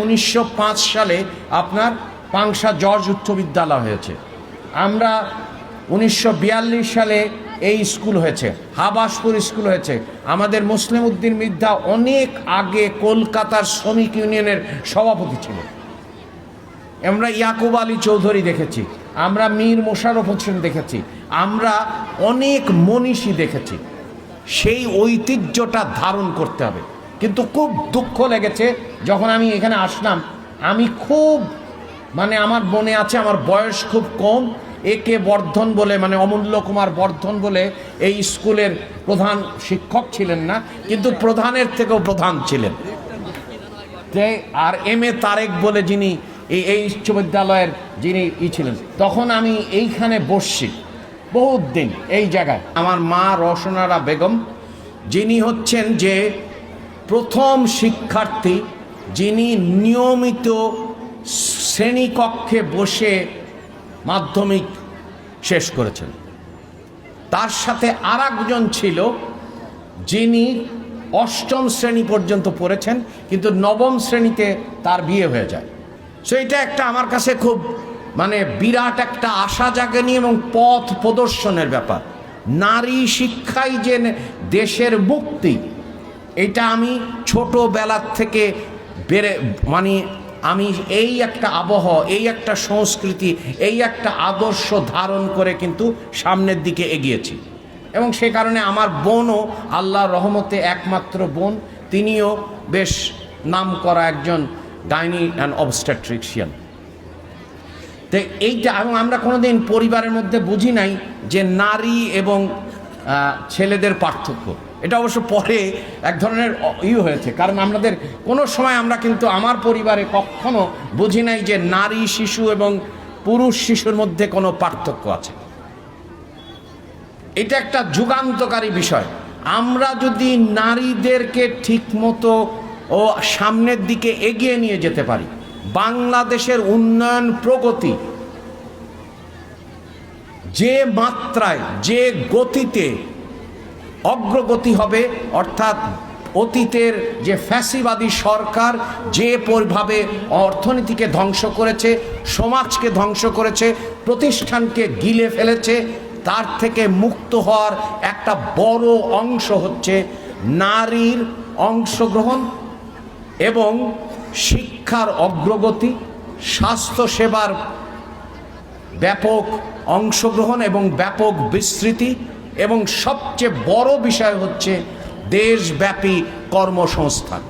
1905 সালে আপনার পাংশা জর্জ উচ্চ বিদ্যালয় হয়েছে। আমরা 1942 সালে এই স্কুল হয়েছে, হাবাসপুর স্কুল হয়েছে। আমাদের মুসলিম উদ্দিন মির্জা অনেক আগে কলকাতার শ্রমিক ইউনিয়নের সভাপতি ছিল। আমরা ইয়াকুব আলী চৌধুরী দেখেছি, আমরা মীর মোশাররফ হোসেন দেখেছি, আমরা অনেক মনীষী দেখেছি। সেই ঐতিহ্যটা ধারণ করতে হবে। কিন্তু খুব দুঃখ লেগেছে যখন আমি এখানে আসলাম, আমি খুব আমার মনে আছে, আমার বয়স খুব কম, একে বর্ধন বলে অমূল্য কুমার বর্ধন বলে এই স্কুলের প্রধান শিক্ষক ছিলেন না, কিন্তু প্রধানের থেকেও প্রধান ছিলেন। আর এম.এ. তারেক বলে যিনি এই বিশ্ববিদ্যালয়ের যিনি ছিলেন, তখন আমি এইখানে বসছি বহুত দিন এই জায়গায়। আমার মা রওশনারা বেগম, যিনি হচ্ছেন যে প্রথম শিক্ষার্থী যিনি নিয়মিত শ্রেণীকক্ষে বসে মাধ্যমিক শেষ করেছেন। তার সাথে আর একজন ছিল যিনি অষ্টম শ্রেণী পর্যন্ত পড়েছেন, কিন্তু নবম শ্রেণীতে তার বিয়ে হয়ে যায়। সো এটা একটা আমার কাছে খুব বিরাট একটা আশা জাগেনি এবং পথ প্রদর্শনের ব্যাপার। নারী শিক্ষাই যে দেশের মুক্তি, এটা আমি ছোটোবেলার থেকে আমি এই একটা আবহ, এই একটা সংস্কৃতি, এই একটা আদর্শ ধারণ করে কিন্তু সামনের দিকে এগিয়েছি। এবং সে কারণে আমার বোনও আল্লাহর রহমতে একমাত্র বোন, তিনিও বেশ নাম করা একজন গাইনি অ্যান্ড অবস্টেট্রিশিয়ান। তো এইটা আমরা কোনোদিন পরিবারের মধ্যে বুঝি নাই যে নারী এবং ছেলেদের পার্থক্য। এটা অবশ্য পরে এক ধরনের হয়েছে, কারণ আমাদের কোনো সময় আমরা কিন্তু আমার পরিবারে কখনো বুঝি নাই যে নারী শিশু এবং পুরুষ শিশুর মধ্যে কোনো পার্থক্য আছে। এটা একটা যুগান্তকারী বিষয়। আমরা যদি নারীদেরকে ঠিকমতো ও সামনের দিকে এগিয়ে নিয়ে যেতে পারি, বাংলাদেশের উন্নয়ন প্রগতি যে মাত্রায়, যে গতিতে অগ্রগতি হবে, অর্থাৎ অতীতের যে ফ্যাসিবাদী সরকার যেভাবে অর্থনীতিকে ধ্বংস করেছে, সমাজকে ধ্বংস করেছে, প্রতিষ্ঠানকে গিলে ফেলেছে, তার থেকে মুক্ত হওয়ার একটা বড় অংশ হচ্ছে নারীর অংশগ্রহণ এবং শিক্ষার অগ্রগতি, স্বাস্থ্যসেবার ব্যাপক অংশগ্রহণ এবং ব্যাপক বিস্তৃতি, এবং সবচেয়ে বড় বিষয় হচ্ছে দেশব্যাপী কর্মসংস্থান।